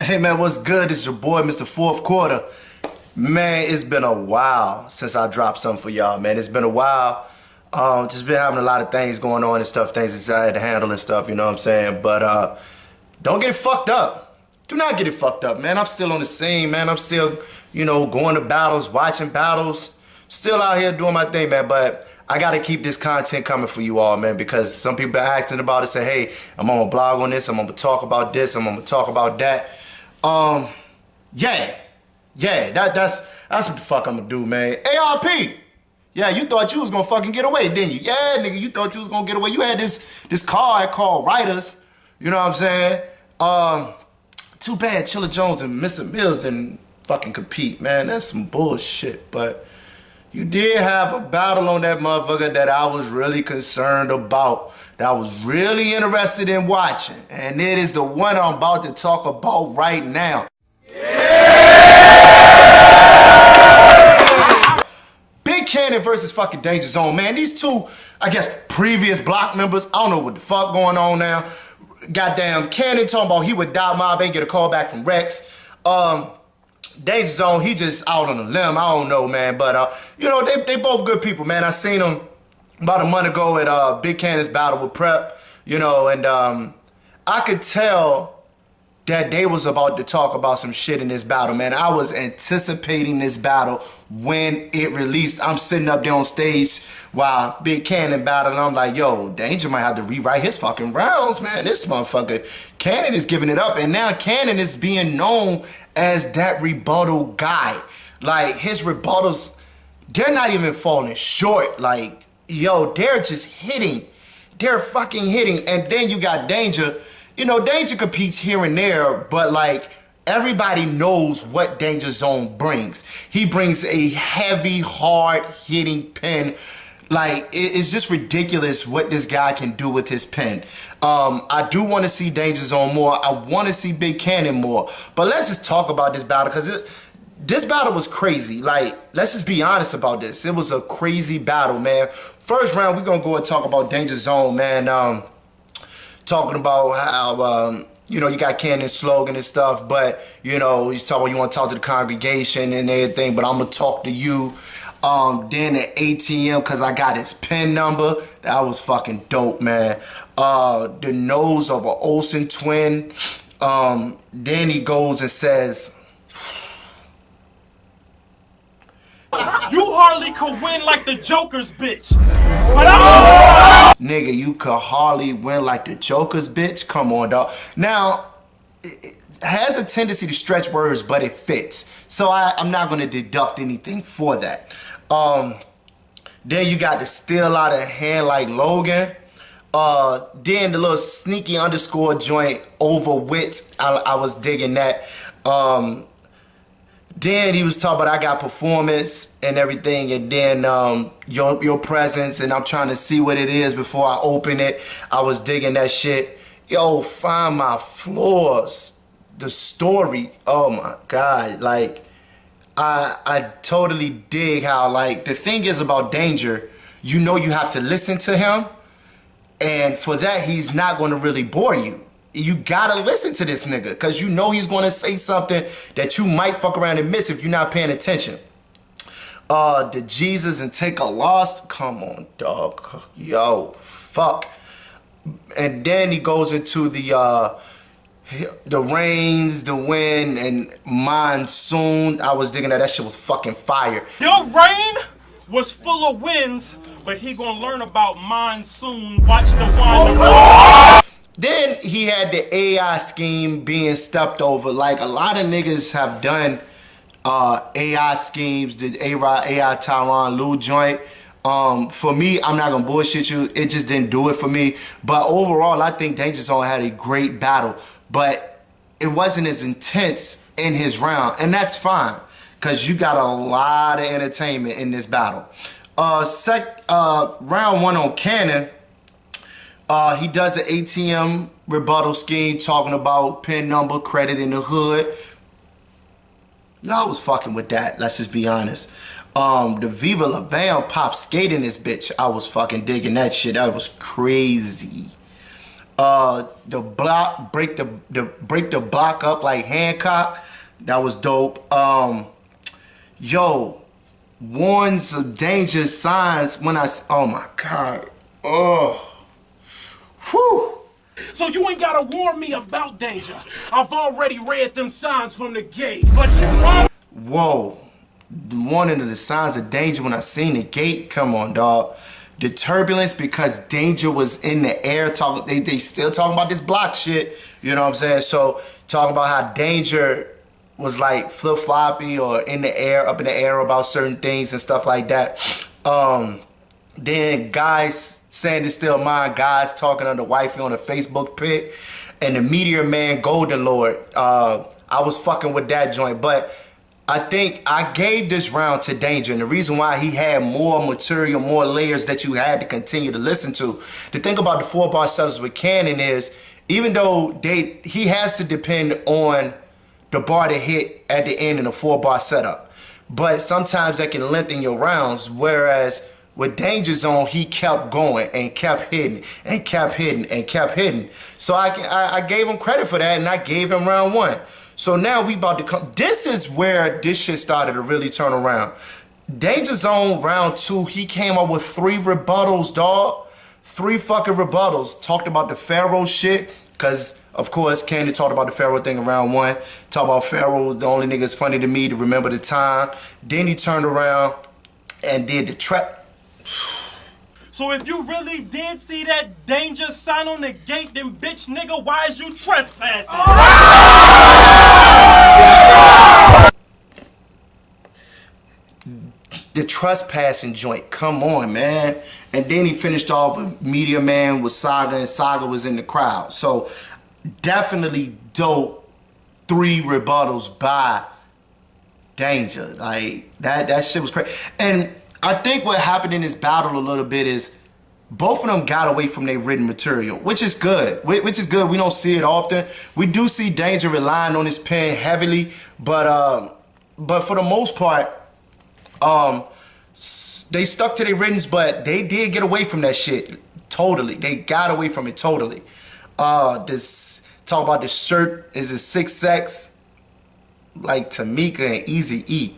Hey man, what's good? It's your boy, Mr. Fourth Quarter. Man, it's been a while since I dropped something for y'all, man. It's been a while. Just been having a lot of things going on and stuff, things that I had to handle and stuff, you know what I'm saying? But don't get it fucked up. Do not get it fucked up, man. I'm still on the scene, man. I'm still, going to battles, watching battles. Still out here doing my thing, man. But I gotta keep this content coming for you all, man, because some people are acting about it, say, hey, I'm gonna blog on this, I'm gonna talk about this, I'm gonna talk about that. Yeah, that's what the fuck I'm gonna do, man. ARP, yeah, you thought you was gonna fucking get away, didn't you? Yeah, nigga, you thought you was gonna get away. You had this card called Writers, you know what I'm saying? Too bad Chilla Jones and Mr. Mills didn't fucking compete, man. That's some bullshit, but you did have a battle on that motherfucker that I was really concerned about, that I was really interested in watching, and it is the one I'm about to talk about right now. Big Kannon versus fucking Danja Zone, man. These two, I guess, previous block members, I don't know what the fuck going on now. Goddamn Kannon talking about he would die mob, ain't get a call back from Rex. Danja Zone, he just out on a limb. I don't know, man. But, they both good people, man. I seen them about a month ago at Big Kannon's battle with Prep, and I could tell that they was about to talk about some shit in this battle, man. I was anticipating this battle when it released. I'm sitting up there on stage while Big Kannon battled, and I'm like, yo, Danja might have to rewrite his fucking rounds, man. This motherfucker, Kannon is giving it up, and now Kannon is being known as that rebuttal guy. Like, his rebuttals, they're not even falling short. Like, yo, they're just hitting. They're fucking hitting. And then you got Danja. Danja competes here and there, but like, everybody knows what Danja Zone brings. He brings a heavy, hard-hitting pen. Like, it's just ridiculous what this guy can do with his pen. I do want to see Danja Zone more. I want to see Big Kannon more. But let's just talk about this battle, because this battle was crazy. Like, let's just be honest about this. It was a crazy battle, man. First round, we're going to go and talk about Danja Zone, man. Talking about how, you got Kannon's slogan and stuff, but, he's talking about you want to talk to the congregation and everything, but I'm going to talk to you. Then at ATM, because I got his PIN number. That was fucking dope, man. The nose of an Olsen twin. Then he goes and says, you hardly could win like the Joker's bitch. Nigga, you could hardly win like the Joker's bitch? Come on, dog. Now, it has a tendency to stretch words, but it fits. So I'm not going to deduct anything for that. Then you got the still out of hand like Logan. Then the little sneaky underscore joint over wit. I was digging that. Then he was talking about I got performance and everything, and then your presence, and I'm trying to see what it is before I open it. I was digging that shit. Yo, Find My Flaws. The story, oh my God. Like, I totally dig how, like, the thing is about Danja, you have to listen to him, and for that, he's not going to really bore you. You gotta listen to this nigga, because he's gonna say something that you might fuck around and miss if you're not paying attention. The Jesus and Take a Loss, come on, dog. Yo, fuck. And then he goes into the rains, the wind, and monsoon. I was digging that shit was fucking fire. Your rain was full of winds, but he gonna learn about monsoon. Watch the wind. Then he had the AI scheme being stepped over. Like, a lot of niggas have done AI schemes, the AI Tyron Lue joint. For me, I'm not gonna bullshit you, it just didn't do it for me. But overall, I think Danja Zone had a great battle, but it wasn't as intense in his round, and that's fine, because you got a lot of entertainment in this battle. Round one on Kannon. He does an ATM rebuttal scheme talking about PIN number, credit in the hood. Y'all was fucking with that, let's just be honest. The Viva La Van pop skating this bitch, I was fucking digging that shit. That was crazy. The block, break the block up like Hancock. That was dope. Yo, warns of danger signs when oh my God. Oh. Whew. So you ain't gotta warn me about danger. I've already read them signs from the gate, but you won't. Whoa. Warning of the signs of danger when I seen the gate. Come on, dog. The turbulence because danger was in the air. They still talking about this block shit. You know what I'm saying? So talking about how danger was like flip-floppy or in the air, up in the air about certain things and stuff like that. Then guys saying it's still mine. Guys talking to the wifey on a Facebook pic. And the Meteor Man Golden Lord. I was fucking with that joint. But I think I gave this round to Danger, and the reason why he had more material, more layers that you had to continue to listen to. The thing about the 4-bar setups with Kannon is, even though he has to depend on the bar to hit at the end in a 4-bar setup, but sometimes that can lengthen your rounds, whereas with Danja Zone, he kept going and kept hitting and kept hitting and kept hitting. So I gave him credit for that, and I gave him round 1. So now we about to come. This is where this shit started to really turn around. Danja Zone round 2, he came up with 3 rebuttals, dog. 3 fucking rebuttals. Talked about the Pharaoh shit, because of course Kannon talked about the Pharaoh thing in round 1. Talked about Pharaoh, the only nigga's funny to me to remember the time. Then he turned around and did the trap. So if you really did see that danger sign on the gate, then bitch nigga, why is you trespassing? The trespassing joint, come on, man. And then he finished off with Meteor Man with Saga, and Saga was in the crowd. So definitely dope 3 rebuttals by Danger. Like that shit was crazy. And I think what happened in this battle a little bit is both of them got away from their written material, which is good. Which is good. We don't see it often. We do see Danger relying on his pen heavily, but for the most part, they stuck to their writtens, but they did get away from that shit totally. They got away from it totally. This talk about the shirt is a 6X, like Tamika and Easy E.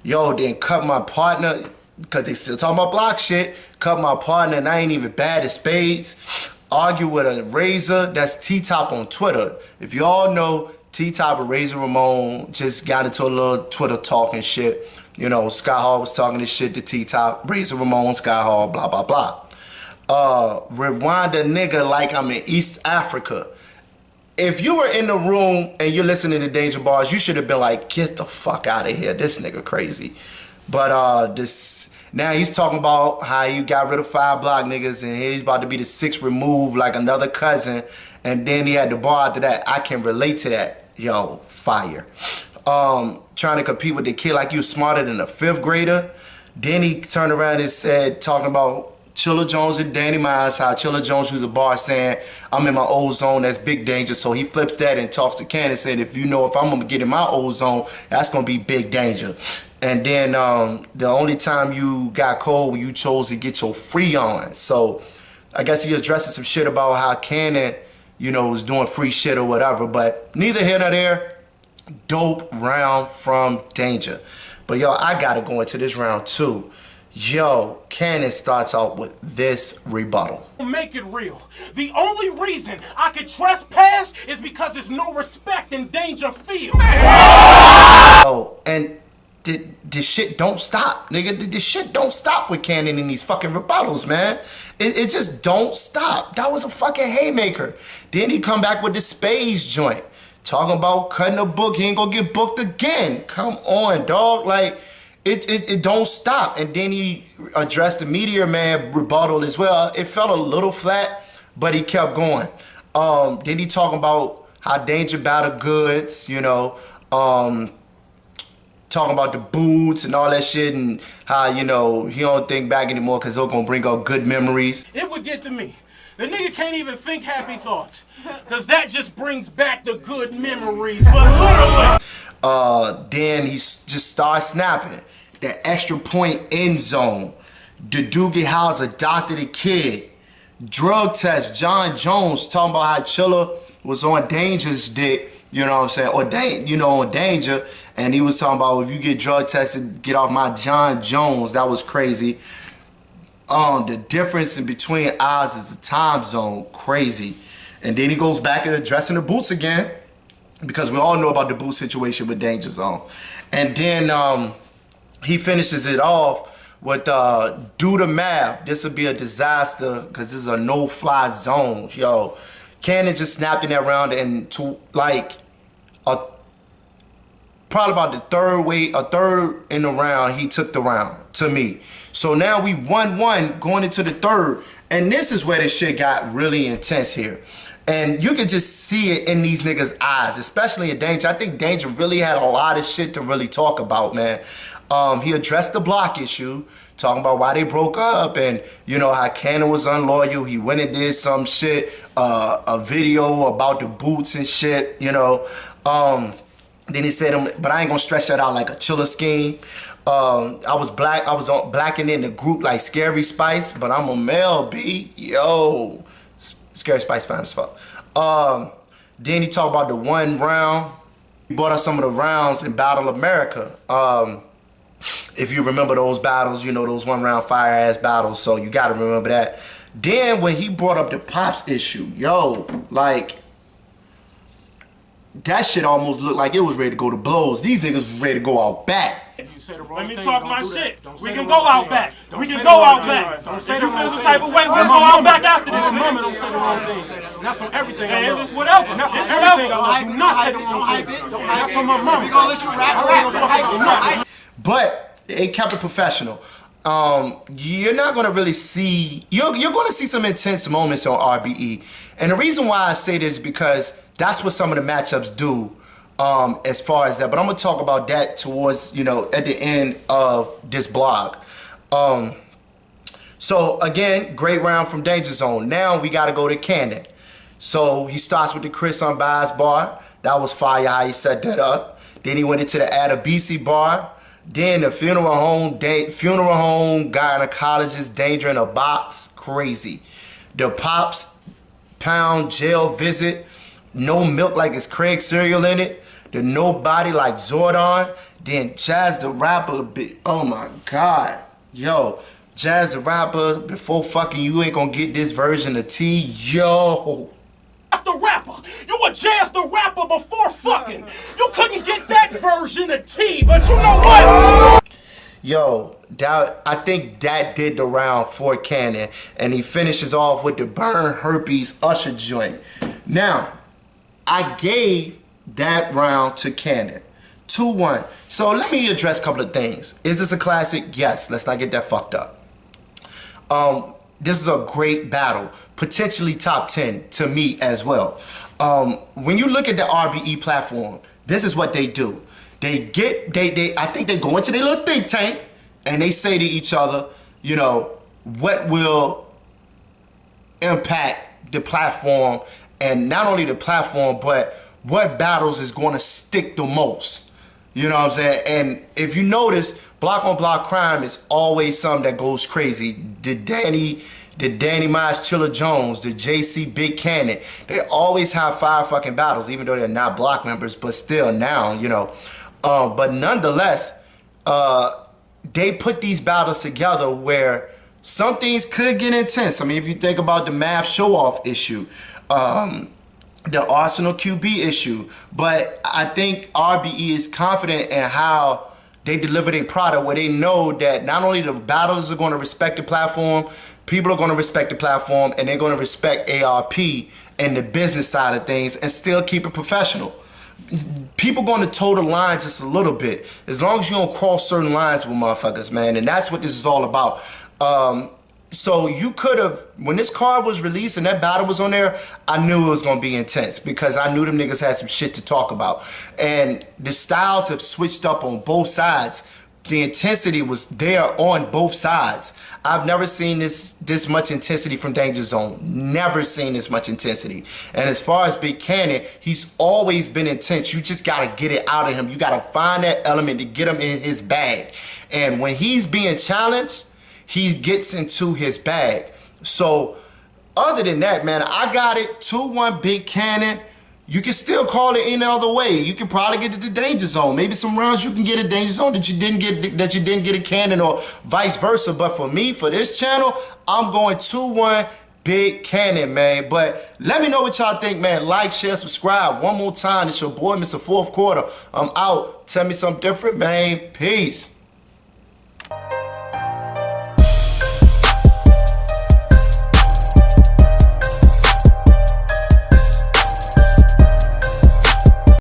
Yo, then cut my partner, because they still talking about block shit, cut my partner and I ain't even bad at spades. Argue with a Razor, that's T-Top on Twitter. If y'all know, T-Top and Razor Ramon just got into a little Twitter talking shit. You know, Sky Hall was talking this shit to T-Top, Razor Ramon, Sky Hall, blah, blah, blah. Rewind a nigga like I'm in East Africa. If you were in the room and you're listening to Danger Bars, you should have been like, get the fuck out of here. This nigga crazy. But now he's talking about how you got rid of 5 block niggas and he's about to be the 6th removed like another cousin. And then he had the bar after that. I can relate to that. Yo, fire. Trying to compete with the kid like you smarter than a 5th grader. Then he turned around and said, talking about Chilla Jones and Danny Miles, how Chilla Jones used a bar saying, I'm in my old zone, that's big danger. So he flips that and talks to Kannon and said, if I'm gonna get in my old zone, that's gonna be big danger. And then the only time you got cold when you chose to get your free on. So I guess he addressing some shit about how Kannon, you know, was doing free shit or whatever, but neither here nor there. Dope round from Danger. But yo, I gotta go into this round too. Yo, Kannon starts out with this rebuttal. Make it real. The only reason I could trespass is because there's no respect in Danger Field. Oh, and this shit don't stop, nigga. This shit don't stop with Kannon in these fucking rebuttals, man. It just don't stop. That was a fucking haymaker. Then he come back with the spades joint. Talking about cutting a book, he ain't gonna get booked again. Come on, dog. Like, it don't stop. And then he addressed the Meteor Man rebuttal as well. It felt a little flat, but he kept going. Then he talking about how Danger battle goods, you know, talking about the boots and all that shit, and how, you know, he don't think back anymore because it's gonna bring up good memories. It would get to me. The nigga can't even think happy thoughts, because that just brings back the good memories, but literally. Then he just starts snapping. The extra point end zone. The Doogie House adopted a kid. Drug test, John Jones talking about how Chilla was on Danger's dick, you know what I'm saying, or on Danger, and he was talking about if you get drug tested, get off my John Jones. That was crazy. The difference in between ours is the time zone, crazy. And then he goes back and addressing the boots again, because we all know about the boot situation with Danja Zone. And then he finishes it off with do the math. This would be a disaster because this is a no-fly zone. Yo, Kannon just snapped in that round, and to like probably about a third in the round, he took the round to me. So now we 1-1 going into the third, and this is where the shit got really intense here. And you can just see it in these niggas' eyes, especially in Danja. I think Danja really had a lot of shit to really talk about, man. He addressed the block issue, talking about why they broke up and, you know, how Kannon was unloyal. He went and did some shit, a video about the boots and shit, you know. Then he said, but I ain't gonna stretch that out like a Chilla scheme. I was blacking in the group like Scary Spice, but I'm a male, B. Yo, Scary Spice fine as fuck. Then he talked about the 1 round. He brought up some of the rounds in Battle America. If you remember those battles, you know, those 1 round fire ass battles, so you gotta remember that. Then when he brought up the Pops issue, yo, like, that shit almost looked like it was ready to go to blows. These niggas was ready to go out back. Let me talk my shit. We can go out back. We can go out back. Don't say the wrong thing. Type of way, we'll go out back after this. Mama, don't say the wrong things. That's on everything I love. Whatever. That's on everything I love. Do not say the wrong thing. That's on my mama. We gonna let you rap. But they kept it professional. You're not gonna really see, you're gonna see some intense moments on RBE. And the reason why I say this is because that's what some of the matchups do as far as that. But I'm gonna talk about that towards, you know, at the end of this blog. So again, great round from Danja Zone. Now we gotta go to Kannon. So he starts with the Chris Unbiased bar. That was fire how he set that up. Then he went into the Adabisi bar. Then the funeral home, gynecologist, danger in a box, crazy. The Pops, pound, jail visit, no milk like it's Craig cereal in it. The nobody like Zordon. Then Jazz the rapper, oh my God. Yo, Jazz the rapper, before fucking you ain't gonna get this version of T, yo. The rapper. You were Jazz the rapper before fucking. You couldn't get that version of T, but you know what? Yo, I think that did the round for Kannon, and he finishes off with the burn herpes Usher joint. Now, I gave that round to Kannon. 2-1. So let me address a couple of things. Is this a classic? Yes, let's not get that fucked up. This is a great battle, potentially top 10 to me as well. When you look at the RBE platform, this is what they do. I think they go into their little think tank and they say to each other, you know, what will impact the platform, and not only the platform, but what battles is going to stick the most. You know what I'm saying? And if you notice, block on block crime is always something that goes crazy. The Danny Miles Chilla Jones, the JC Big Kannon, they always have fire fucking battles, even though they're not block members, but still now, you know. But nonetheless, they put these battles together where some things could get intense. I mean, if you think about the Math show-off issue, the Arsenal QB issue, but I think RBE is confident in how they deliver their product, where they know that not only the battlers are going to respect the platform, people are going to respect the platform, and they're going to respect ARP and the business side of things and still keep it professional. People going to toe the line just a little bit, as long as you don't cross certain lines with motherfuckers, man, and that's what this is all about. So you could have, when this card was released and that battle was on there, I knew it was going to be intense because I knew them niggas had some shit to talk about. And the styles have switched up on both sides. The intensity was there on both sides. I've never seen this much intensity from Danja Zone. Never seen this much intensity. And as far as Big Kannon, he's always been intense. You just got to get it out of him. You got to find that element to get him in his bag. And when he's being challenged, he gets into his bag. So other than that, man, I got it 2-1 Big Kannon. You can still call it any other way. You can probably get it to Danja Zone. Maybe some rounds you can get a Danja Zone that you didn't get a Kannon, or vice versa. But for me, for this channel, I'm going 2-1 Big Kannon, man. But let me know what y'all think, man. Like, share, subscribe. One more time. It's your boy, Mr. Fourth Quarter. I'm out. Tell me something different, man. Peace.